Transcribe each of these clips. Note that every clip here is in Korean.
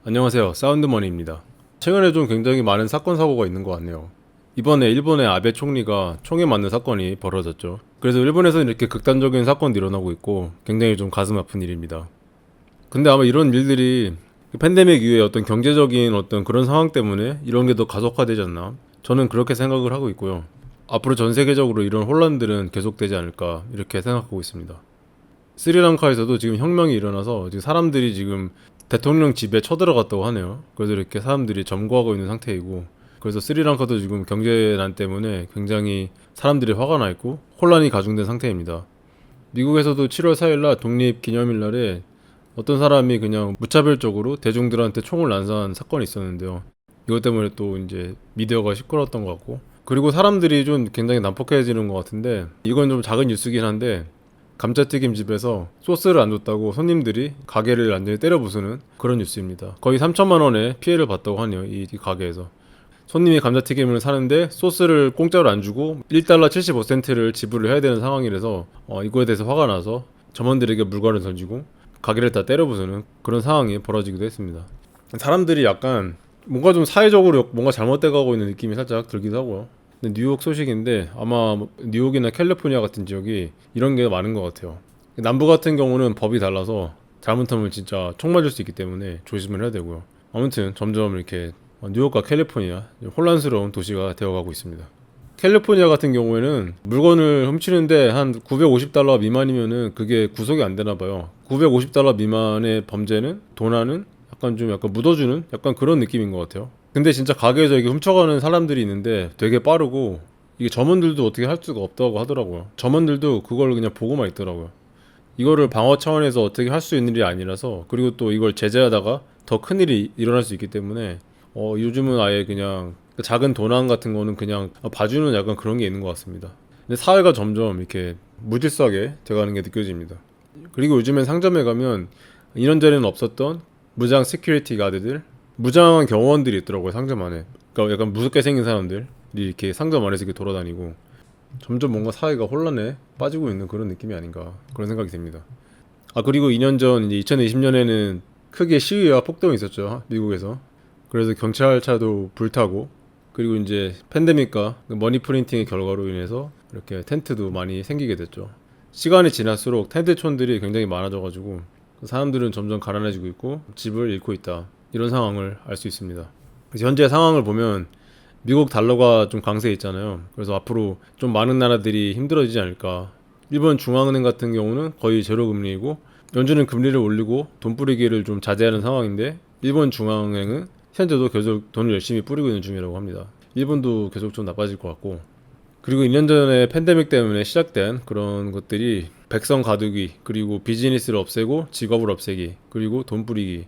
안녕하세요. 사운드머니입니다. 최근에 좀 굉장히 많은 사건 사고가 있는 것 같네요. 이번에 일본의 아베 총리가 총에 맞는 사건이 벌어졌죠. 그래서 일본에서는 이렇게 극단적인 사건도 일어나고 있고 굉장히 좀 가슴 아픈 일입니다. 근데 아마 이런 일들이 팬데믹 이후에 어떤 경제적인 어떤 그런 상황 때문에 이런 게 더 가속화되지 않나? 저는 그렇게 생각을 하고 있고요. 앞으로 전 세계적으로 이런 혼란들은 계속되지 않을까 이렇게 생각하고 있습니다. 스리랑카에서도 지금 혁명이 일어나서 지금 사람들이 지금 대통령 집에 쳐들어갔다고 하네요. 그래서 이렇게 사람들이 점거하고 있는 상태이고, 그래서 스리랑카도 지금 경제난 때문에 굉장히 사람들이 화가 나 있고 혼란이 가중된 상태입니다. 미국에서도 7월 4일날 독립기념일날에 어떤 사람이 그냥 무차별적으로 대중들한테 총을 난사한 사건이 있었는데요. 이것 때문에 또 이제 미디어가 시끄러웠던 것 같고, 그리고 사람들이 좀 굉장히 난폭해지는 것 같은데, 이건 좀 작은 뉴스긴 한데, 감자튀김 집에서 소스를 안 줬다고 손님들이 가게를 완전히 때려 부수는 그런 뉴스입니다. 거의 3천만 원의 피해를 봤다고 하네요. 이 가게에서. 손님이 감자튀김을 사는데 소스를 공짜로 안 주고 1달러 75센트를 지불을 해야 되는 상황이라서 이거에 대해서 화가 나서 점원들에게 물건을 던지고 가게를 다 때려 부수는 그런 상황이 벌어지기도 했습니다. 사람들이 약간 뭔가 좀 사회적으로 뭔가 잘못돼 가고 있는 느낌이 살짝 들기도 하고요. 근데 뉴욕 소식인데 아마 뉴욕이나 캘리포니아 같은 지역이 이런 게 많은 것 같아요. 남부 같은 경우는 법이 달라서 잘못하면 진짜 총 맞을 수 있기 때문에 조심을 해야 되고요. 아무튼 점점 이렇게 뉴욕과 캘리포니아 혼란스러운 도시가 되어가고 있습니다. 캘리포니아 같은 경우에는 물건을 훔치는데 한 950달러 미만이면은 그게 구속이 안 되나 봐요. 950달러 미만의 범죄는 도나는 약간 묻어주는 약간 그런 느낌인 것 같아요. 근데 진짜 가게에서 이게 훔쳐가는 사람들이 있는데 되게 빠르고, 이게 점원들도 어떻게 할 수가 없다고 하더라고요. 점원들도 그걸 그냥 보고만 있더라고요. 이거를 방어 차원에서 어떻게 할 수 있는 일이 아니라서, 그리고 또 이걸 제재하다가 더 큰 일이 일어날 수 있기 때문에 요즘은 아예 그냥 작은 도난 같은 거는 그냥 봐주는 약간 그런 게 있는 것 같습니다. 근데 사회가 점점 이렇게 무질서하게 돼가는 게 느껴집니다. 그리고 요즘엔 상점에 가면 이런저런 없었던 무장 시큐리티 가드들, 무장한 경호원들이 있더라고요, 상점 안에. 그러니까 약간 무섭게 생긴 사람들이 이렇게 상점 안에서 이렇게 돌아다니고, 점점 뭔가 사회가 혼란에 빠지고 있는 그런 느낌이 아닌가 그런 생각이 듭니다. 그리고 2년 전 이제 2020년에는 크게 시위와 폭동이 있었죠, 미국에서. 그래서 경찰차도 불타고, 그리고 이제 팬데믹과 머니 프린팅의 결과로 인해서 이렇게 텐트도 많이 생기게 됐죠. 시간이 지날수록 텐트촌들이 굉장히 많아져가지고 사람들은 점점 가난해지고 있고 집을 잃고 있다, 이런 상황을 알 수 있습니다. 그래서 현재 상황을 보면 미국 달러가 좀 강세에 있잖아요. 그래서 앞으로 좀 많은 나라들이 힘들어지지 않을까. 일본 중앙은행 같은 경우는 거의 제로 금리이고, 연준은 금리를 올리고 돈 뿌리기를 좀 자제하는 상황인데, 일본 중앙은행은 현재도 계속 돈을 열심히 뿌리고 있는 중이라고 합니다. 일본도 계속 좀 나빠질 것 같고, 그리고 2년 전에 팬데믹 때문에 시작된 그런 것들이 백성 가두기, 그리고 비즈니스를 없애고 직업을 없애기, 그리고 돈 뿌리기,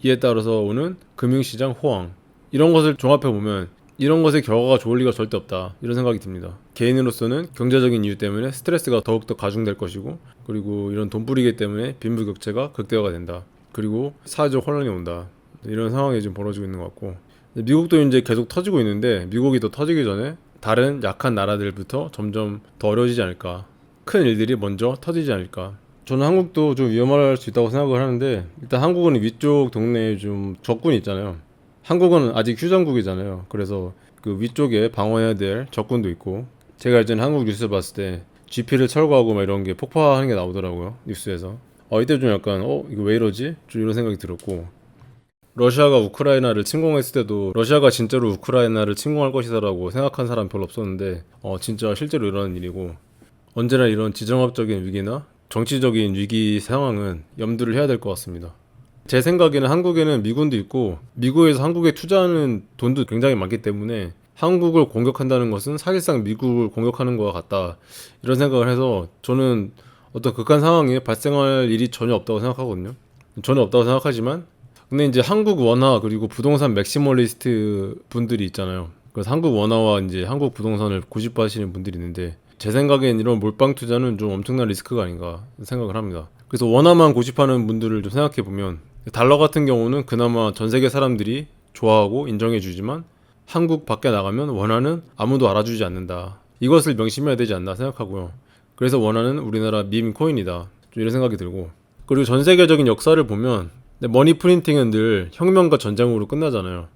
이에 따라서 오는 금융시장 호황, 이런 것을 종합해 보면 이런 것의 결과가 좋을 리가 절대 없다, 이런 생각이 듭니다. 개인으로서는 경제적인 이유 때문에 스트레스가 더욱더 가중될 것이고, 그리고 이런 돈 뿌리기 때문에 빈부격차가 극대화가 된다, 그리고 사회적 혼란이 온다, 이런 상황이 지금 벌어지고 있는 것 같고, 미국도 이제 계속 터지고 있는데 미국이 더 터지기 전에 다른 약한 나라들부터 점점 더 어려워지지 않을까, 큰 일들이 먼저 터지지 않을까. 저는 한국도 좀 위험할 수 있다고 생각을 하는데, 일단 한국은 위쪽 동네에 좀 적군이 있잖아요. 한국은 아직 휴전국이잖아요. 그래서 그 위쪽에 방어해야 될 적군도 있고, 제가 예전에 한국 뉴스 봤을 때 GP를 철거하고 막 이런 게 폭파하는 게 나오더라고요, 뉴스에서. 이때 좀 약간 이거 왜 이러지? 좀 이런 생각이 들었고, 러시아가 우크라이나를 침공했을 때도 러시아가 진짜로 우크라이나를 침공할 것이다라고 생각한 사람 별로 없었는데 진짜 실제로 일어난 일이고, 언제나 이런 지정학적인 위기나 정치적인 위기 상황은 염두를 해야 될 것 같습니다. 제 생각에는 한국에는 미군도 있고, 미국에서 한국에 투자하는 돈도 굉장히 많기 때문에 한국을 공격한다는 것은 사실상 미국을 공격하는 것과 같다, 이런 생각을 해서 저는 어떤 극한 상황이 발생할 일이 전혀 없다고 생각하거든요. 전혀 없다고 생각하지만, 근데 이제 한국 원화 그리고 부동산 맥시멀리스트 분들이 있잖아요. 그래서 한국 원화와 이제 한국 부동산을 고집하시는 분들이 있는데, 제 생각엔 이런 몰빵 투자는 좀 엄청난 리스크가 아닌가 생각을 합니다. 그래서 원화만 고집하는 분들을 좀 생각해 보면, 달러 같은 경우는 그나마 전 세계 사람들이 좋아하고 인정해 주지만 한국 밖에 나가면 원화는 아무도 알아주지 않는다, 이것을 명심해야 되지 않나 생각하고요. 그래서 원화는 우리나라 밈 코인이다, 좀 이런 생각이 들고, 그리고 전 세계적인 역사를 보면 근데 머니 프린팅은 늘 혁명과 전쟁으로 끝나잖아요.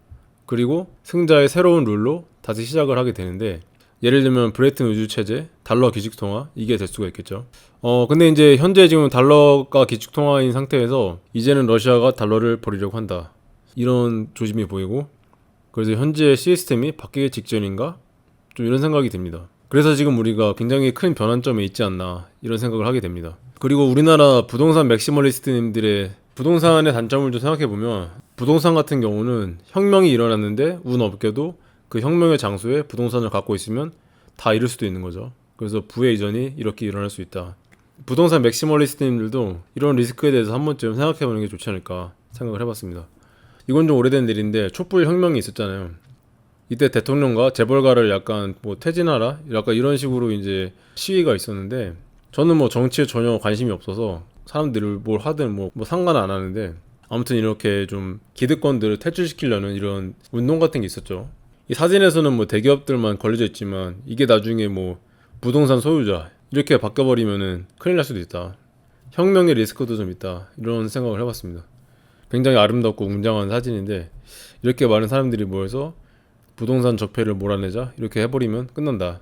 그리고 승자의 새로운 룰로 다시 시작을 하게 되는데, 예를 들면 브레튼 우주 체제, 달러 기축 통화, 이게 될 수가 있겠죠. 근데 이제 현재 지금 달러가 기축 통화인 상태에서 이제는 러시아가 달러를 버리려고 한다, 이런 조짐이 보이고, 그래서 현재 시스템이 바뀌기 직전인가, 좀 이런 생각이 듭니다. 그래서 지금 우리가 굉장히 큰 변환점에 있지 않나, 이런 생각을 하게 됩니다. 그리고 우리나라 부동산 맥시멀리스트님들의 부동산의 단점을 좀 생각해보면, 부동산 같은 경우는 혁명이 일어났는데 운 없게도 그 혁명의 장소에 부동산을 갖고 있으면 다 잃을 수도 있는 거죠. 그래서 부의 이전이 이렇게 일어날 수 있다. 부동산 맥시멀리스트님들도 이런 리스크에 대해서 한 번쯤 생각해보는 게 좋지 않을까 생각을 해봤습니다. 이건 좀 오래된 일인데, 촛불 혁명이 있었잖아요. 이때 대통령과 재벌가를 약간 뭐 퇴진하라, 약간 이런 식으로 이제 시위가 있었는데, 저는 뭐 정치에 전혀 관심이 없어서 사람들이 뭘 하든 뭐 상관 안 하는데, 아무튼 이렇게 좀 기득권들을 퇴출시키려는 이런 운동 같은 게 있었죠. 이 사진에서는 뭐 대기업들만 걸려져 있지만, 이게 나중에 뭐 부동산 소유자 이렇게 바뀌어버리면은 큰일 날 수도 있다, 혁명의 리스크도 좀 있다, 이런 생각을 해봤습니다. 굉장히 아름답고 웅장한 사진인데, 이렇게 많은 사람들이 모여서 부동산 적폐를 몰아내자 이렇게 해버리면 끝난다.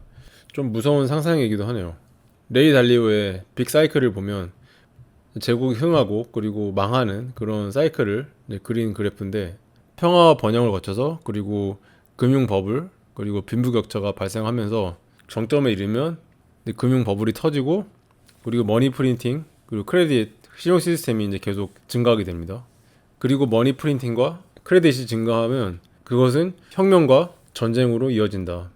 좀 무서운 상상이기도 하네요. 레이 달리오의 빅 사이클을 보면 제국이 흥하고 그리고 망하는 그런 사이클을 그린 그래프인데, 평화와 번영을 거쳐서, 그리고 금융 버블, 그리고 빈부격차가 발생하면서 정점에 이르면 금융 버블이 터지고, 그리고 머니 프린팅, 그리고 크레딧 신용 시스템이 이제 계속 증가하게 됩니다. 그리고 머니 프린팅과 크레딧이 증가하면 그것은 혁명과 전쟁으로 이어진다.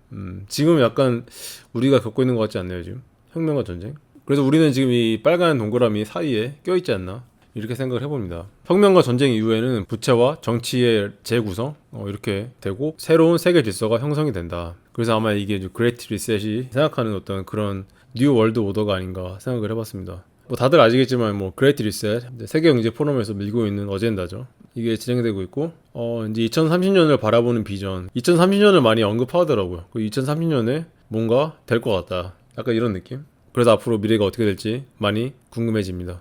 지금 약간 우리가 겪고 있는 것 같지 않나요, 지금? 혁명과 전쟁? 그래서 우리는 지금 이 빨간 동그라미 사이에 껴있지 않나, 이렇게 생각을 해봅니다. 혁명과 전쟁 이후에는 부채와 정치의 재구성, 이렇게 되고 새로운 세계 질서가 형성이 된다. 그래서 아마 이게 그레이트 리셋이 생각하는 어떤 그런 뉴 월드 오더가 아닌가 생각을 해봤습니다. 뭐 다들 아시겠지만 뭐 그레이트 리셋, 세계 경제 포럼에서 밀고 있는 어젠다죠. 이게 진행되고 있고, 이제 2030년을 바라보는 비전, 2030년을 많이 언급하더라고요. 그 2030년에 뭔가 될 것 같다, 약간 이런 느낌. 그래서 앞으로 미래가 어떻게 될지 많이 궁금해집니다.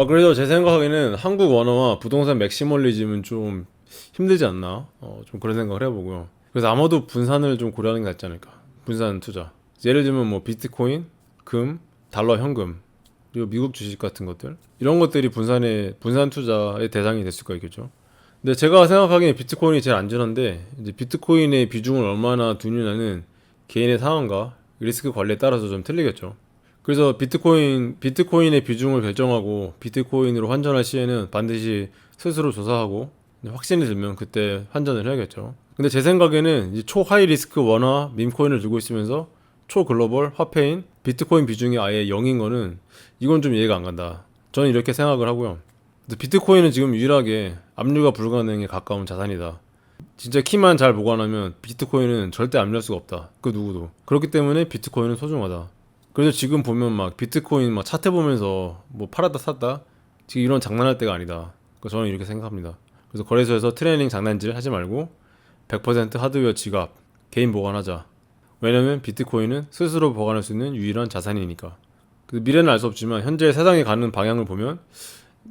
그래서 제 생각에는 한국 원화와 부동산 맥시멀리즘은 좀 힘들지 않나, 좀 그런 생각을 해보고요. 그래서 아마도 분산을 좀 고려하는 게 낫지 않을까. 분산 투자, 예를 들면 뭐 비트코인, 금, 달러 현금, 그리고 미국 주식 같은 것들, 이런 것들이 분산 투자의 대상이 될 수가 있겠죠. 근데 제가 생각하기엔 비트코인이 제일 안전한데, 이제 비트코인의 비중을 얼마나 두느냐는 개인의 상황과 리스크 관리에 따라서 좀 틀리겠죠. 그래서 비트코인의 비중을 결정하고 비트코인으로 환전할 시에는 반드시 스스로 조사하고 확신이 들면 그때 환전을 해야겠죠. 근데 제 생각에는 이제 초하이 리스크 원화 밈코인을 들고 있으면서 초글로벌 화폐인 비트코인 비중이 아예 0인 거는, 이건 좀 이해가 안 간다, 저는 이렇게 생각을 하고요. 비트코인은 지금 유일하게 압류가 불가능에 가까운 자산이다. 진짜 키만 잘 보관하면 비트코인은 절대 압류할 수가 없다, 그 누구도. 그렇기 때문에 비트코인은 소중하다. 그래서 지금 보면 막 비트코인 막 차트 보면서 뭐 팔았다 샀다, 지금 이런 장난할 때가 아니다, 저는 이렇게 생각합니다. 그래서 거래소에서 트레이닝 장난질 하지 말고 100% 하드웨어 지갑 개인 보관하자. 왜냐면 비트코인은 스스로 보관할 수 있는 유일한 자산이니까. 미래는 알 수 없지만 현재 세상이 가는 방향을 보면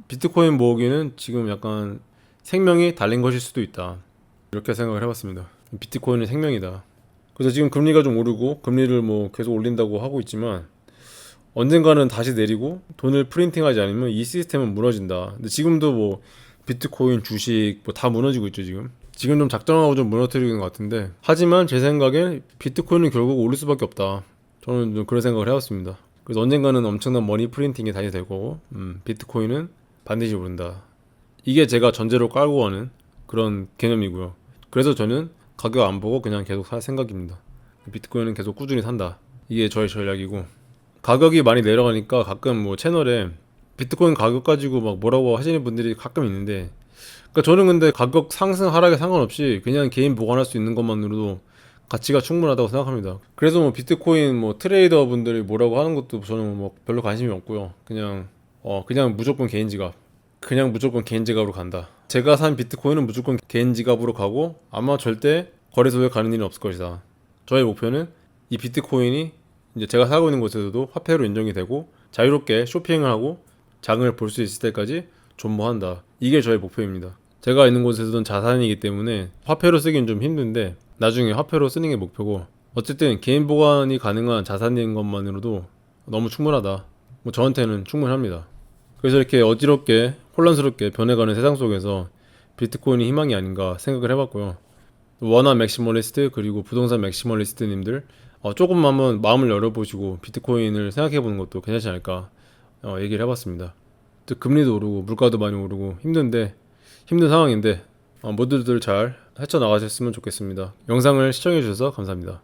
비트코인 모으기는 지금 약간 생명이 달린 것일 수도 있다, 이렇게 생각을 해봤습니다. 비트코인은 생명이다. 그래서 지금 금리가 좀 오르고 금리를 뭐 계속 올린다고 하고 있지만, 언젠가는 다시 내리고 돈을 프린팅하지 않으면 이 시스템은 무너진다. 근데 지금도 뭐 비트코인 주식 뭐 다 무너지고 있죠. 지금 좀 작정하고 좀 무너뜨리는 것 같은데, 하지만 제 생각엔 비트코인은 결국 오를 수밖에 없다, 저는 좀 그런 생각을 해왔습니다. 그래서 언젠가는 엄청난 머니 프린팅이 다시 될 거고, 비트코인은 반드시 오른다, 이게 제가 전제로 깔고 가는 그런 개념이고요. 그래서 저는 가격 안 보고 그냥 계속 살 생각입니다. 비트코인은 계속 꾸준히 산다, 이게 저의 전략이고, 가격이 많이 내려가니까 가끔 뭐 채널에 비트코인 가격 가지고 막 뭐라고 하시는 분들이 가끔 있는데, 그러니까 저는 근데 가격 상승 하락에 상관없이 그냥 개인 보관할 수 있는 것만으로도 가치가 충분하다고 생각합니다. 그래서 뭐 비트코인 뭐 트레이더 분들이 뭐라고 하는 것도 저는 뭐 별로 관심이 없고요. 그냥 무조건 개인 지갑, 그냥 무조건 개인 지갑으로 간다. 제가 산 비트코인은 무조건 개인 지갑으로 가고 아마 절대 거래소에 가는 일은 없을 것이다. 저의 목표는 이 비트코인이 이제 제가 살고 있는 곳에서도 화폐로 인정이 되고 자유롭게 쇼핑을 하고 장을 볼 수 있을 때까지 존버한다. 이게 저의 목표입니다. 제가 있는 곳에서는 자산이기 때문에 화폐로 쓰기는 좀 힘든데 나중에 화폐로 쓰는 게 목표고, 어쨌든 개인 보관이 가능한 자산인 것만으로도 너무 충분하다. 뭐 저한테는 충분합니다. 그래서 이렇게 어지럽게 혼란스럽게 변해가는 세상 속에서 비트코인이 희망이 아닌가 생각을 해봤고요. 원화 맥시멀리스트 그리고 부동산 맥시멀리스트님들 조금 한번 마음을 열어보시고 비트코인을 생각해보는 것도 괜찮지 않을까 얘기를 해봤습니다. 또 금리도 오르고 물가도 많이 오르고 힘든 상황인데 모두들 잘 헤쳐나가셨으면 좋겠습니다. 영상을 시청해주셔서 감사합니다.